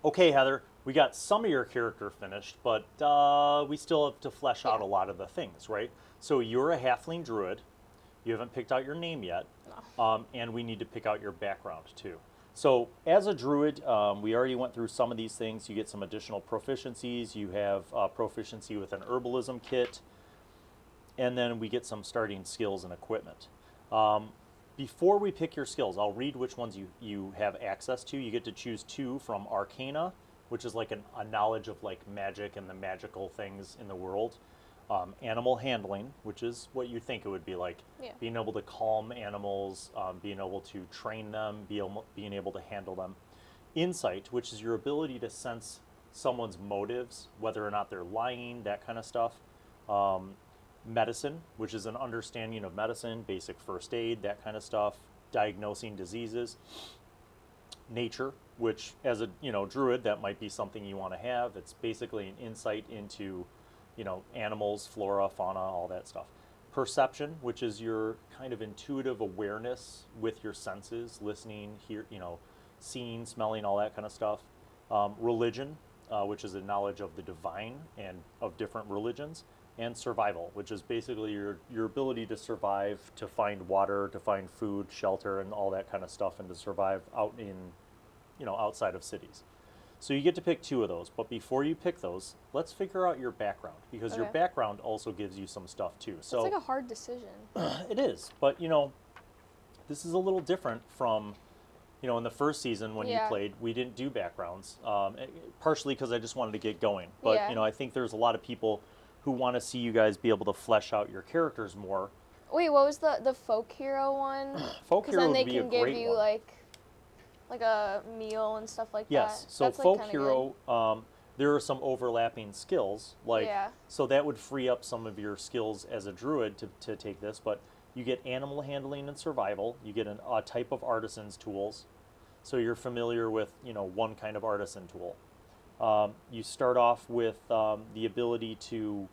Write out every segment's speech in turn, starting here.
Okay, Heather, we got some of your character finished, but we still have to flesh out Yeah. a lot of the things, right? So you're a Halfling Druid. You haven't picked out your name yet, No. and we need to pick out your background too. So as a Druid, we already went through some of these things. You get some additional proficiencies. You have proficiency with an herbalism kit, and then we get some starting skills and equipment. Before we pick your skills, I'll read which ones you have access to. You get to choose two from Arcana, which is like a knowledge of like magic and the magical things in the world. Animal handling, which is what you think it would be like. Yeah. Being able to calm animals, being able to train them, being able to handle them. Insight, which is your ability to sense someone's motives, whether or not they're lying, that kind of stuff. Medicine, which is an understanding of medicine, basic first aid, that kind of stuff, diagnosing diseases. Nature, which as a druid, that might be something you want to have. It's basically an insight into animals, flora, fauna, all that stuff. Perception, which is your kind of intuitive awareness with your senses, listening, seeing, smelling, all that kind of stuff. Religion, which is a knowledge of the divine and of different religions. And survival, which is basically your ability to survive, to find water, to find food, shelter, and all that kind of stuff, and to survive out in, outside of cities. So you get to pick two of those, but before you pick those, let's figure out your background, because your Okay. background also gives you some stuff too. It's So like a hard decision. it is, but this is a little different from, in the first season when you Yeah. played, we didn't do backgrounds, partially because I just wanted to get going. But Yeah. I think there's a lot of people who want to see you guys be able to flesh out your characters more. Wait, what was the folk hero one? Folk Because hero then they would be a can give great you one. like a meal and stuff like Yes, that. so That's, like, folk kinda hero, there are some overlapping skills, like Yeah. so that would free up some of your skills as a druid to take this. But you get animal handling and survival. You get a type of artisan's tools, so you're familiar with one kind of artisan tool. You start off with the ability to,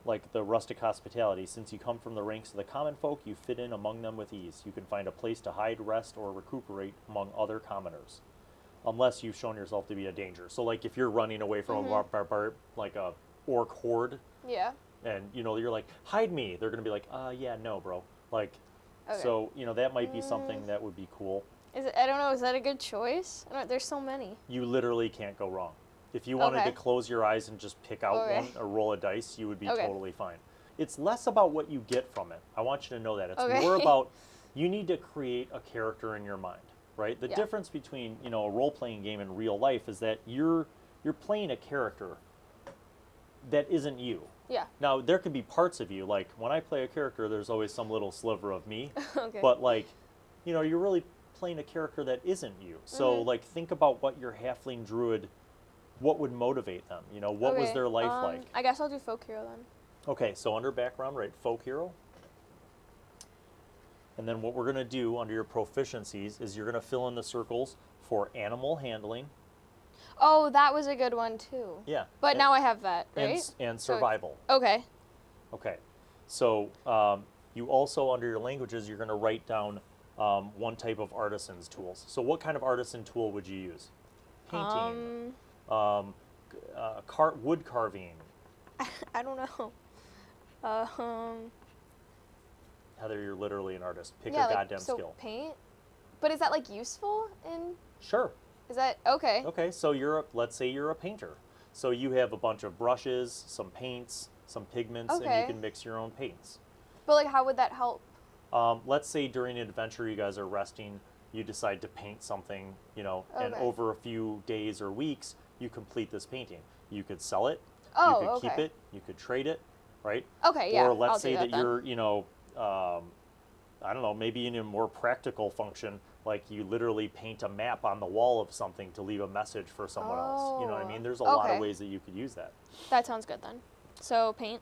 like the rustic hospitality. Since you come from the ranks of the common folk, you fit in among them with ease. You can find a place to hide, rest, or recuperate among other commoners, unless you've shown yourself to be a danger. So, like if you're running away from like a orc horde, Yeah. and you're like, hide me, they're gonna be like, yeah, no, bro. Like, Okay. so that might be something that would be cool. Is it? I don't know. Is that a good choice? There's so many. You literally can't go wrong. If you wanted Okay. to close your eyes and just pick out Okay. one or roll a dice, you would be Okay. totally fine. It's less about what you get from it. I want you to know that. It's Okay. more about you need to create a character in your mind, right? The Yeah. difference between, a role-playing game and real life is that you're playing a character that isn't you. Yeah. Now, there could be parts of you, like when I play a character, there's always some little sliver of me. Okay. But like, you're really playing a character that isn't you. So like, think about what your halfling druid, what would motivate them? What was Okay, their life like? I guess I'll do folk hero then. Okay, so under background, right, folk hero. And then what we're gonna do under your proficiencies is you're gonna fill in the circles for animal handling. Oh, that was a good one too. Yeah. But and, now I have that, and, right? s- and So- survival. Okay. Okay, so you also, under your languages, you're gonna write down one type of artisan's tools. So what kind of artisan tool would you use? Painting, wood carving. I don't know. Heather, you're literally an artist. Pick yeah, a like, goddamn so skill. paint. But is that like useful in? Sure. Is that okay? Okay, so let's say you're a painter. So you have a bunch of brushes, some paints, some pigments, and Okay. you can mix your own paints. But like, how would that help? Let's say during an adventure you guys are resting, you decide to paint something, and Okay. over a few days or weeks, you complete this painting. You could sell it, Oh, you could keep okay. it, you could trade it, right? Okay, yeah. Or let's I'll say do that then. you're, I don't know, maybe in a more practical function, like you literally paint a map on the wall of something to leave a message for someone else. You know what I mean? There's a lot of Okay. ways that you could use that. That sounds good then. So paint.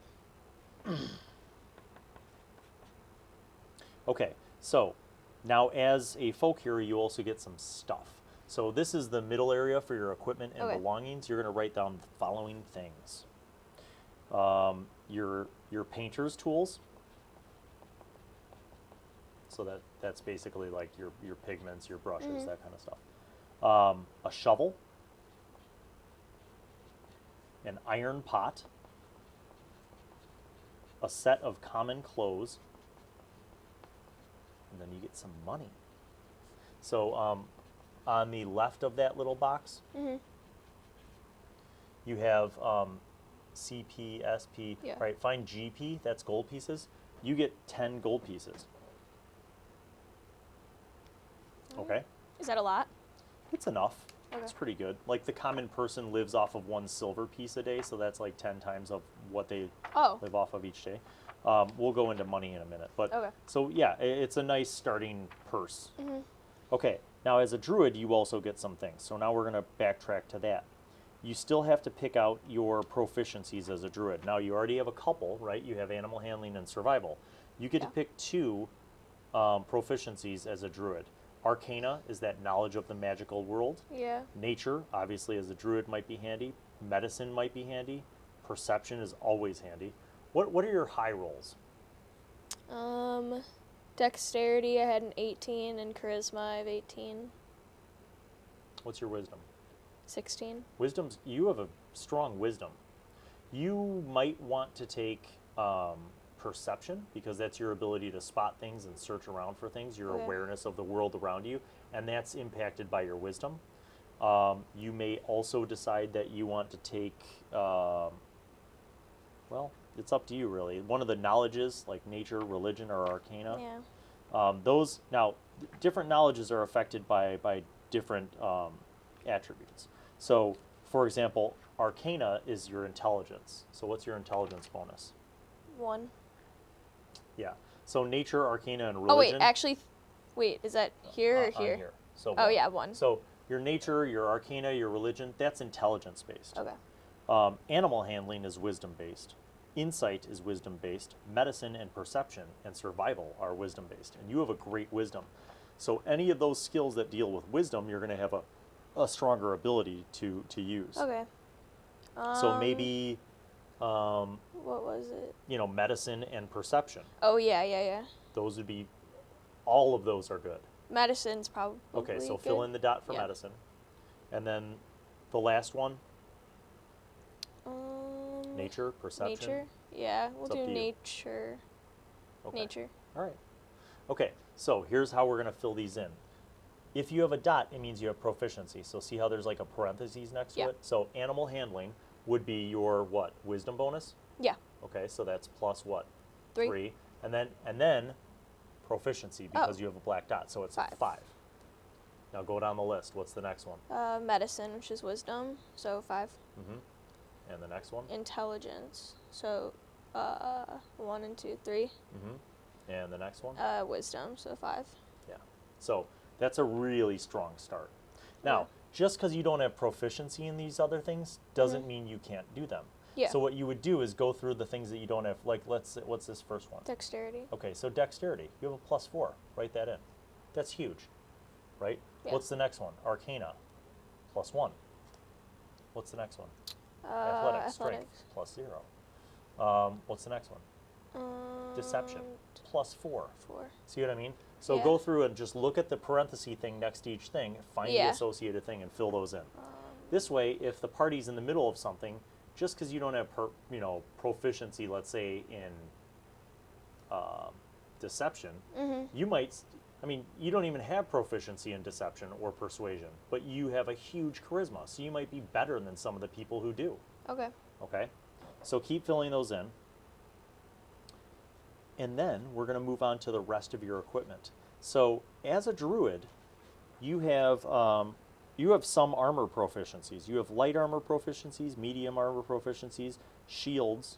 Okay, so now as a folk hero, you also get some stuff. So this is the middle area for your equipment and Okay. belongings. You're going to write down the following things. Your painter's tools. So that's basically like your pigments, your brushes, that kind of stuff. A shovel, an iron pot, a set of common clothes, and then you get some money. So on the left of that little box, you have CP, SP, Yeah. right? Find GP, that's gold pieces. You get 10 gold pieces. Okay? Is that a lot? It's enough. Okay. It's pretty good. Like the common person lives off of 1 silver piece a day, so that's like 10 times of what they Oh. live off of each day. We'll go into money in a minute. But Okay. so yeah, it's a nice starting purse. Okay, now as a druid, you also get some things. So now we're going to backtrack to that. You still have to pick out your proficiencies as a druid. Now you already have a couple, right? You have animal handling and survival. You get to Yeah. pick 2 proficiencies as a druid. Arcana is that knowledge of the magical world. Yeah. Nature, obviously, as a druid might be handy. Medicine might be handy. Perception is always handy. What are your high rolls? Dexterity, I had an 18, and charisma, I have 18. What's your wisdom? 16. Wisdom's, you have a strong wisdom. You might want to take perception, because that's your ability to spot things and search around for things, your Okay. awareness of the world around you, and that's impacted by your wisdom. You may also decide that you want to take, well, it's up to you really. One of the knowledges, like nature, religion, or arcana. Yeah. Those, now, different knowledges are affected by different attributes. So, for example, arcana is your intelligence. So what's your intelligence bonus? 1. Yeah. So nature, arcana, and Oh, wait, religion. actually, wait, is that here or on here? here. So Oh, one. yeah, 1. So your nature, your arcana, your religion, that's intelligence based. Okay. Animal handling is wisdom based. Insight is wisdom based. Medicine and perception and survival are wisdom based. And you have a great wisdom. So any of those skills that deal with wisdom, you're going to have a stronger ability to use. Okay. So maybe, What was it? medicine and perception. Oh, yeah. Those would be, all of those are good. Medicine's probably Okay, so good. fill in the dot for Yeah. medicine. And then the last one, nature, perception. Nature? Yeah, we'll It's up do to you. nature. Okay. Nature. All right. Okay, so here's how we're going to fill these in. If you have a dot, it means you have proficiency. So see how there's like a parentheses next to Yeah. it? So animal handling would be your what? Wisdom bonus? Yeah. Okay, so that's plus what? 3. And then proficiency because you have a black dot. So it's 5. 5. Now go down the list. What's the next one? Medicine, which is wisdom, so 5. Mm-hmm. And the next one? Intelligence, so 1 and 2, 3. Mm-hmm. And the next one? Wisdom, so 5. Yeah. So that's a really strong start. Now, Yeah. just because you don't have proficiency in these other things doesn't mean you can't do them. Yeah. So what you would do is go through the things that you don't have. Like, what's this first one? Dexterity. Okay, so dexterity. You have a +4. Write that in. That's huge, right? Yeah. What's the next one? Arcana, +1. What's the next one? Athletics, strength, +0. What's the next one? Deception, +4. 4. See what I mean? So Yeah. go through and just look at the parenthesis thing next to each thing, find the Yeah. associated thing, and fill those in. This way, if the party's in the middle of something, just because you don't have proficiency, let's say in deception, you might. You don't even have proficiency in deception or persuasion, but you have a huge charisma, so you might be better than some of the people who do. Okay. Okay, so keep filling those in. And then we're going to move on to the rest of your equipment. So as a druid, you have some armor proficiencies. You have light armor proficiencies, medium armor proficiencies, shields,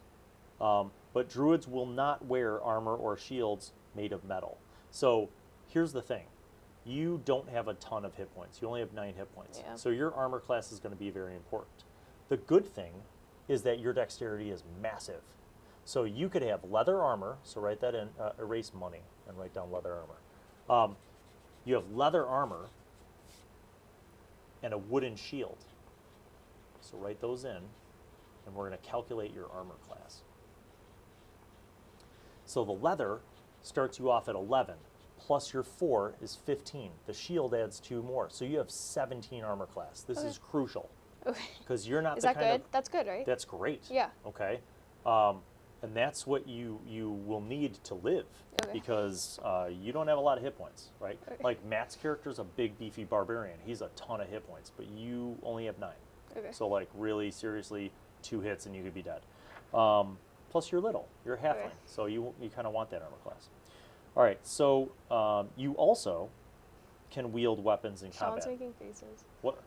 but druids will not wear armor or shields made of metal. So here's the thing. You don't have a ton of hit points. You only have 9 hit points. Yeah. So your armor class is going to be very important. The good thing is that your dexterity is massive. So you could have leather armor, so write that in, erase money, and write down leather armor. You have leather armor and a wooden shield. So write those in, and we're going to calculate your armor class. So the leather starts you off at 11, plus your 4 is 15. The shield adds 2 more, so you have 17 armor class. This is crucial. Okay. Because you're not Is the that kind good? of... That's good, right? That's great. Yeah. Okay. And that's what you will need to live, Okay. because you don't have a lot of hit points, right? Okay. Like Matt's character's a big beefy barbarian. He's a ton of hit points, but you only have 9. Okay. So like really seriously, 2 hits and you could be dead. Plus you're little. You're a halfling, Okay. so you kind of want that armor class. All right. So you also can wield weapons in Sean's combat. making faces. What?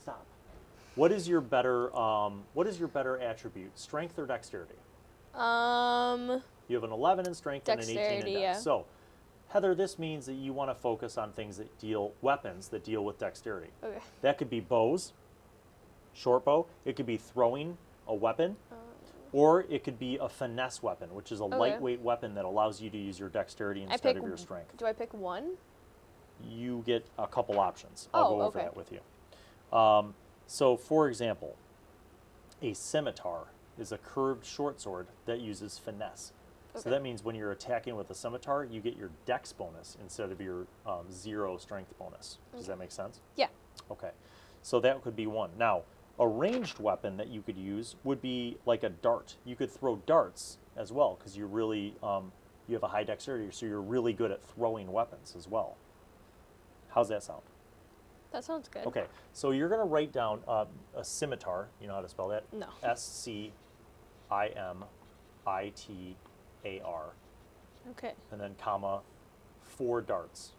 Stop. What is your better attribute? Strength or dexterity? Dexterity, You have an 11 in strength and an 18 in dex. yeah. So, Heather, this means that you want to focus on things that weapons that deal with dexterity. Okay. That could be bows, short bow. It could be throwing a weapon, or it could be a finesse weapon, which is a lightweight weapon that allows you to use your dexterity instead of your strength. Do I pick one? You get a couple options. I'll go over okay. that with you. So, for example, a scimitar is a curved short sword that uses finesse. Okay. So that means when you're attacking with a scimitar, you get your dex bonus instead of your 0 strength bonus. Does that make sense? Yeah. Okay. So that could be one. Now, a ranged weapon that you could use would be like a dart. You could throw darts as well, because you're really, you have a high dexterity, so you're really good at throwing weapons as well. How's that sound? That sounds good. Okay, so you're going to write down a scimitar. You know how to spell that? No. SCIMITAR. Okay. And then comma, 4 darts.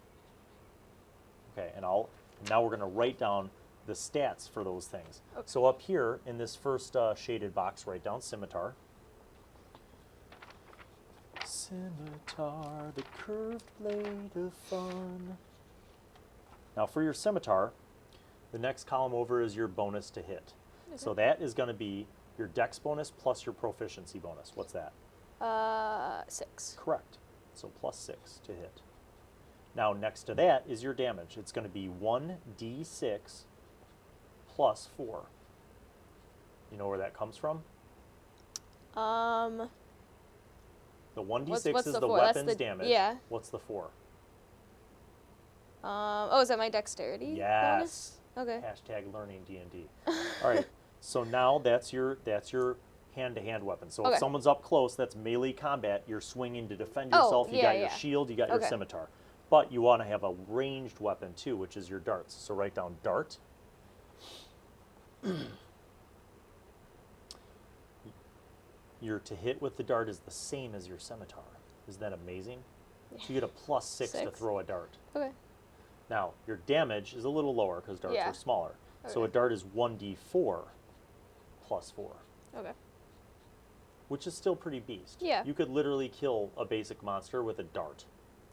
Okay, and now we're going to write down the stats for those things. Okay. So up here in this first shaded box, write down scimitar. Scimitar, the curved blade of fun. Now for your scimitar, the next column over is your bonus to hit. Okay. So that is going to be your dex bonus plus your proficiency bonus. What's that? 6. Correct. So plus 6 to hit. Now next to that is your damage. It's going to be 1d6 plus 4. You know where that comes from? The The 1d6 what's is the the 4? That's weapon's the- damage. yeah. What's the 4? Is that my dexterity? Yes. Bonus? Okay. Hashtag learning D&D. All right. So now that's your hand-to-hand weapon. So Okay. if someone's up close, that's melee combat. You're swinging to defend Oh, yourself. You yeah, got your yeah. shield. You got your Okay. scimitar. But you want to have a ranged weapon too, which is your darts. So write down dart. Your to hit with the dart is the same as your scimitar. Isn't that amazing? So you get a plus 6 to 6. throw a dart. Okay. Now, your damage is a little lower because darts Yeah. are smaller. So a Okay. dart is 1d4 plus 4, Okay. which is still pretty beast. Yeah. You could literally kill a basic monster with a dart.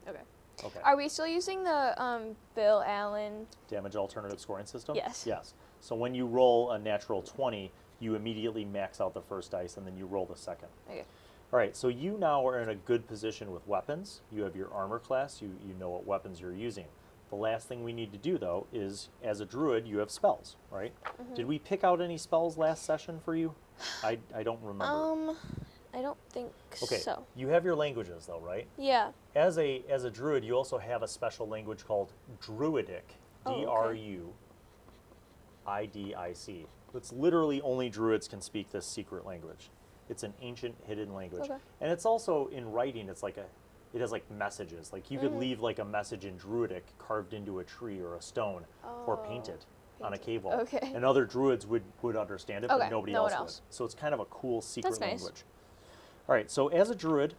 Okay. Okay. Are we still using the Bill Allen? Damage alternative scoring system? Yes. Yes. So when you roll a natural 20, you immediately max out the first dice and then you roll the second. Okay. All right, so you now are in a good position with weapons. You have your armor class. You know what weapons you're using. The last thing we need to do, though, is as a druid, you have spells, right? Mm-hmm. Did we pick out any spells last session for you? I don't remember. I don't think Okay, so. you have your languages, though, right? Yeah. As a druid, you also have a special language called Druidic, Oh, okay. D-R-U-I-D-I-C. It's literally only druids can speak this secret language. It's an ancient hidden language. Okay. And it's also in writing, it has like messages. Like you could leave like a message in Druidic carved into a tree or a stone or painted on a painted. cave wall. Okay. And other druids would understand it, Okay, but nobody no one else else. would. So it's kind of a cool secret That's nice. language. All right, so as a druid,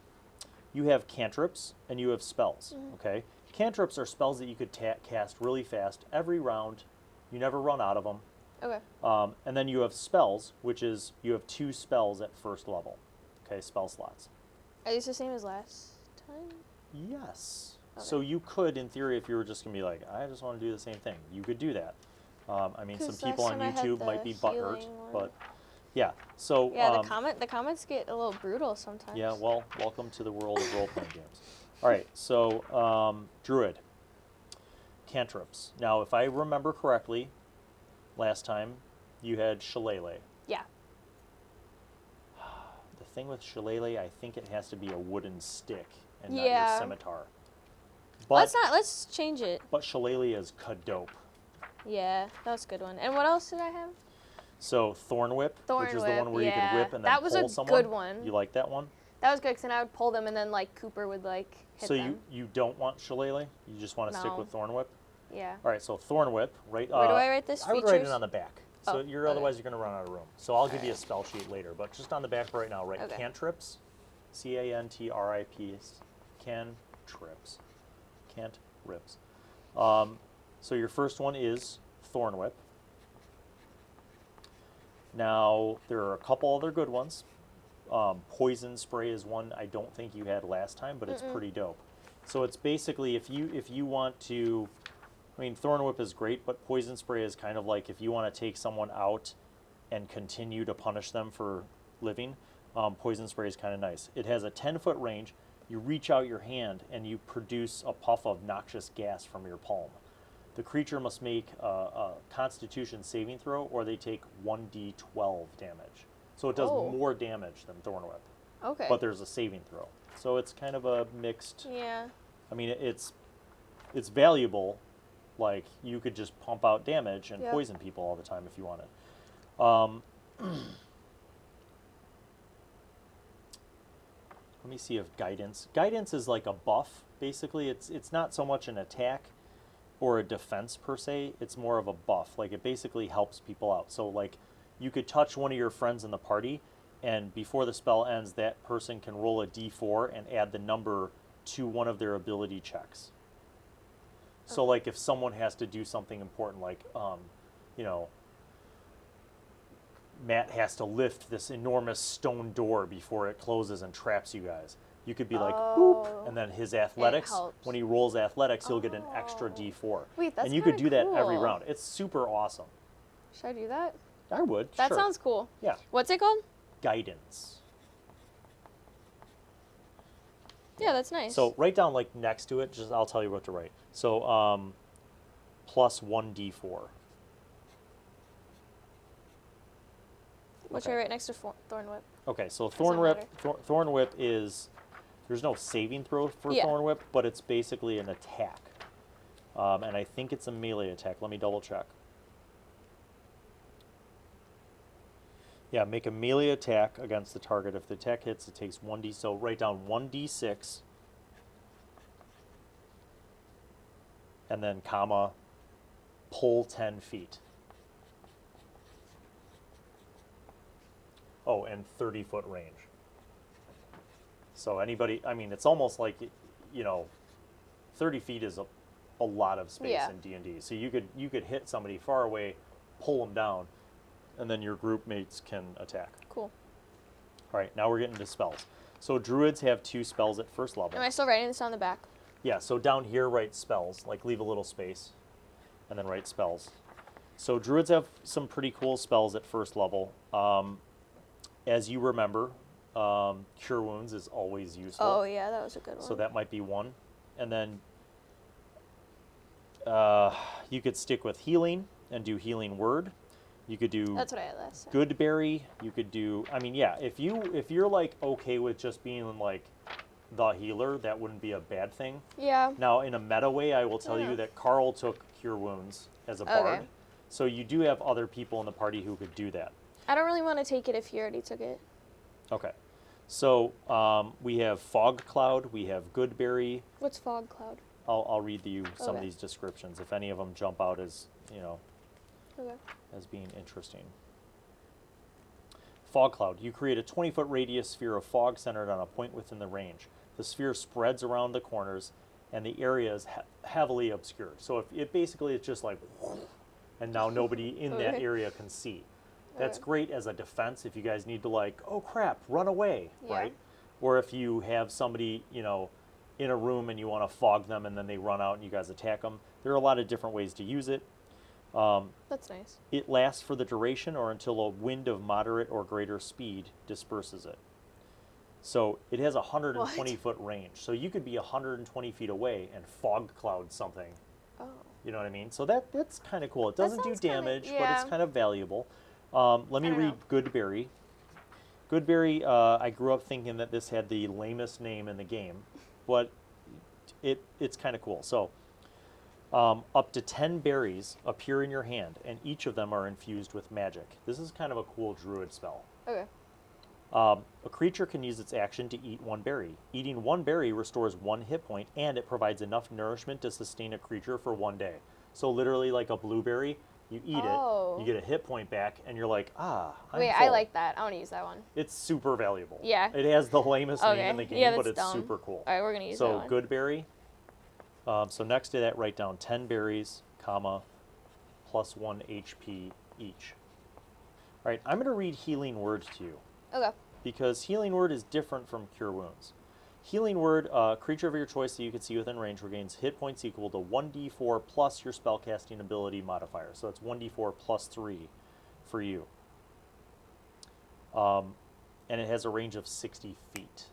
you have cantrips and you have spells, okay? Cantrips are spells that you could cast really fast every round. You never run out of them. Okay. And then you have spells, which is you have 2 spells at first level, okay, spell slots. Are these the same as last time? Yes. Okay. So you could, in theory, if you were just going to be like, I just want to do the same thing, you could do that. I mean, some 'Cause people last on time I had YouTube the might be butthurt, healing one. but yeah. So Yeah, the comments get a little brutal sometimes. yeah, well, welcome to the world of role-playing games. All right, so Druid, cantrips. Now, if I remember correctly, last time you had Shillelagh. Yeah. The thing with Shillelagh, I think it has to be a wooden stick and not Yeah. your scimitar. But Let's change it. Shillelagh is kadope. Yeah, that was a good one. And what else did I have? So Thorn Whip, Thorn which is the Whip, one where you yeah. can whip and then That was pull a someone. good one. You like that one? That was good because then I would pull them and then like Cooper would like hit So them. you don't want Shillelagh? You just want to stick No. with Thorn Whip? Yeah. All right, so Thorn Whip, right? Where do I write this? I would write it Features? on the back. So Oh, okay. otherwise you're going to run out of room. So I'll give you a spell sheet later, but just on the back right now, write Okay. cantrips, cantrips, cantrips, cantrips. So your first one is Thorn Whip. Now there are a couple other good ones. Poison Spray is one I don't think you had last time, but it's pretty dope. So it's basically if you want to, I mean, Thorn Whip is great, but Poison Spray is kind of like if you want to take someone out and continue to punish them for living, Poison Spray is kind of nice. It has a 10-foot range. You reach out your hand and you produce a puff of noxious gas from your palm. The creature must make a Constitution saving throw, or they take 1d12 damage. So it does Oh. more damage than Thorn Whip, Okay. but there's a saving throw. So it's kind of a mixed. Yeah. I mean, it's valuable. Like, you could just pump out damage and Yep. poison people all the time if you wanted. Let me see if guidance. Guidance is like a buff, basically. It's not so much an attack or a defense per se. It's more of a buff. Like, it basically helps people out. So, like, you could touch one of your friends in the party, and before the spell ends, that person can roll a d4 and add the number to one of their ability checks. So, like, if someone has to do something important, like, you know, Matt has to lift this enormous stone door before it closes and traps you guys. You could be like, Oh. boop, and then his athletics, helps. when he rolls athletics, he'll get an extra Oh. d4. Wait, that's and you could kinda do that every cool. round. It's super awesome. Should I do that? I would. That sure. sounds cool. Yeah. What's it called? Guidance. Yeah, that's nice. So write down, like, next to it, just I'll tell you what to write. So plus 1d4. What should I write next to Thorn Whip? Okay, so Doesn't Thorn Whip, matter. Thorn Whip is, there's no saving throw for Yeah. Thorn Whip, but it's basically an attack. And I think it's a melee attack. Let me double check. Yeah, make a melee attack against the target. If the attack hits, it takes 1d. So write down 1d6. And then comma, pull 10 feet. Oh, and 30-foot range. So anybody, I mean, it's almost like, you know, 30 feet is a lot of space Yeah. in D&D. So you could hit somebody far away, pull them down, and then your group mates can attack. Cool. All right, now we're getting to spells. So druids have 2 spells at first level. Am I still writing this on the back? Yeah, so down here write spells, like leave a little space, and then write spells. So druids have some pretty cool spells at first level. As you remember, Cure Wounds is always useful. Oh, yeah, that was a good one. So that might be one. And then you could stick with Healing and do Healing Word. You could do That's what I had last time. Goodberry. You could do, I mean, yeah, if you're like okay with just being like the healer, that wouldn't be a bad thing. Yeah. Now, in a meta way, I will tell Yeah. you that Carl took Cure Wounds as a bard. So you do have other people in the party who could do that. I don't really want to take it if you already took it. Okay. So we have Fog Cloud, we have Goodberry. What's Fog Cloud? I'll read you some of Okay. these descriptions if any of them jump out as, you know, Okay. as being interesting. Fog Cloud. You create a 20-foot radius sphere of fog centered on a point within the range. The sphere spreads around the corners, and the area is heavily obscured. So if it basically it's just like, and now nobody in that Okay. area can see. That's Okay. great as a defense if you guys need to, like, oh crap, run away, Yeah. right? Or if you have somebody, you know, in a room and you want to fog them and then they run out and you guys attack them. There are a lot of different ways to use it. That's nice. It lasts for the duration or until a wind of moderate or greater speed disperses it. So it has a 120-foot range. So you could be 120 feet away and fog cloud something. Oh. You know what I mean? So that's kind of cool. It doesn't do sounds kinda- damage, but yeah. it's kind of valuable. Let me I don't read know. Goodberry. Goodberry, I grew up thinking that this had the lamest name in the game, but it's kind of cool. So Up to 10 berries appear in your hand, and each of them are infused with magic. This is kind of a cool druid spell. Okay. A creature can use its action to eat one berry. Eating one berry restores 1 hit point, and it provides enough nourishment to sustain a creature for 1 day. So literally like a blueberry, you eat it, you get a hit point back, and you're like, I'm Wait, full. I like that. I want to use that one. It's super valuable. Yeah. It has the lamest name in the game, Yeah, but that's it's dumb. super cool. All right, we're going to use that So one. good berry. So next to that, write down 10 berries, comma, plus 1 HP each. All right, I'm going to read Healing Word to you, Okay. because Healing Word is different from Cure Wounds. Healing Word, creature of your choice that you can see within range regains hit points equal to 1d4 plus your spellcasting ability modifier. So it's 1d4 plus 3 for you. And it has a range of 60 feet.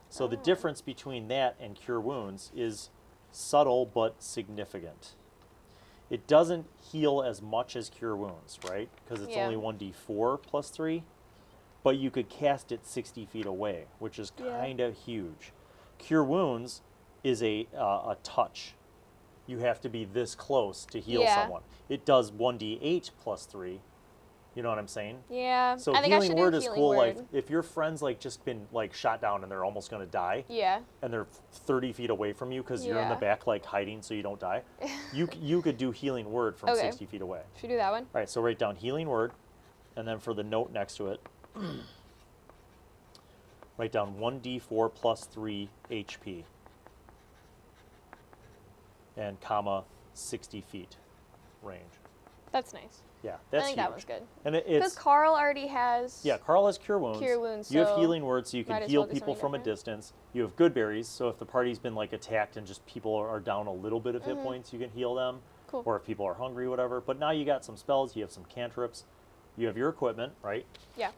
So the difference between that and Cure Wounds is subtle but significant. It doesn't heal as much as Cure Wounds, right? Because it's only 1d4 plus 3. But you could cast it 60 feet away, which is kind of huge. Cure Wounds is a touch. You have to be this close to heal someone. It does 1d8 plus 3. You know what I'm saying? Yeah. So I think I Healing should Word do is Healing cool. Word. Like if your friend's like just been like shot down and they're almost gonna die, and they're 30 feet away from you because you're in the back like hiding so you don't die, you could do Healing Word from 60 feet away. Should we do that one? All right, so write down Healing Word, and then for the note next to it, write down 1d4 plus 3 HP, and comma 60 feet range. That's nice. Yeah, that's I think huge. that one's good. And Because it's Carl already has. yeah, Carl has Cure Wounds. Cure Wounds, You have so Healing Word, so you might can as heal well do people something from a different. distance. You have Good Berries, so if the party's been like attacked and just people are down a little bit of hit points, you can heal them. Cool. Or if people are hungry, whatever. But now you got some spells, you have some cantrips, you have your equipment, right? Yeah.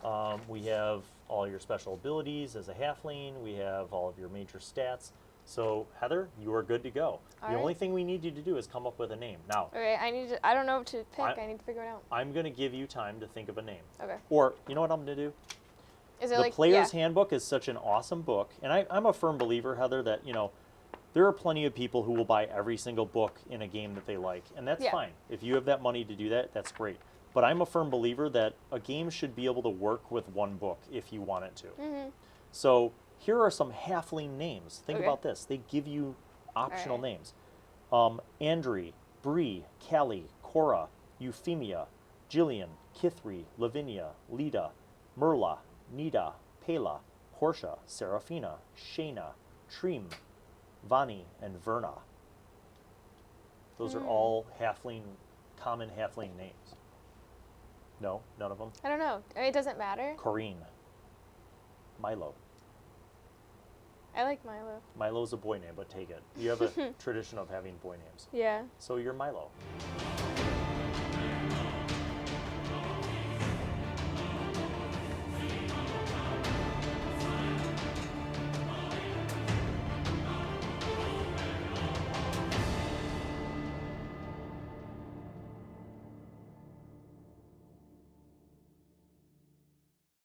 We have all your special abilities as a halfling. We have all of your major stats. So Heather, you are good to go. All the right. only thing we need you to do is come up with a name. Now, Okay, I don't know what to pick. I need to figure it out. I'm going to give you time to think of a name. Okay. Or, you know what I'm going to do? Is it The like Player's Handbook is such an awesome book. And I'm a firm believer, Heather, that, you know, there are plenty of people who will buy every single book in a game that they like. And that's fine. If you have that money to do that, that's great. But I'm a firm believer that a game should be able to work with one book if you want it to. Mm-hmm. So here are some halfling names. Think Okay. about this. They give you optional right. names. Andri, Bree, Callie, Cora, Euphemia, Jillian, Kithri, Lavinia, Lida, Merla, Nida, Pela, Portia, Serafina, Shayna, Trim, Vani, and Verna. Those are all common halfling names. No, none of them. I don't know. I mean, it doesn't matter. Corrine, Milo. I like Milo. Milo's a boy name, but take it. You have a tradition of having boy names. Yeah. So you're Milo.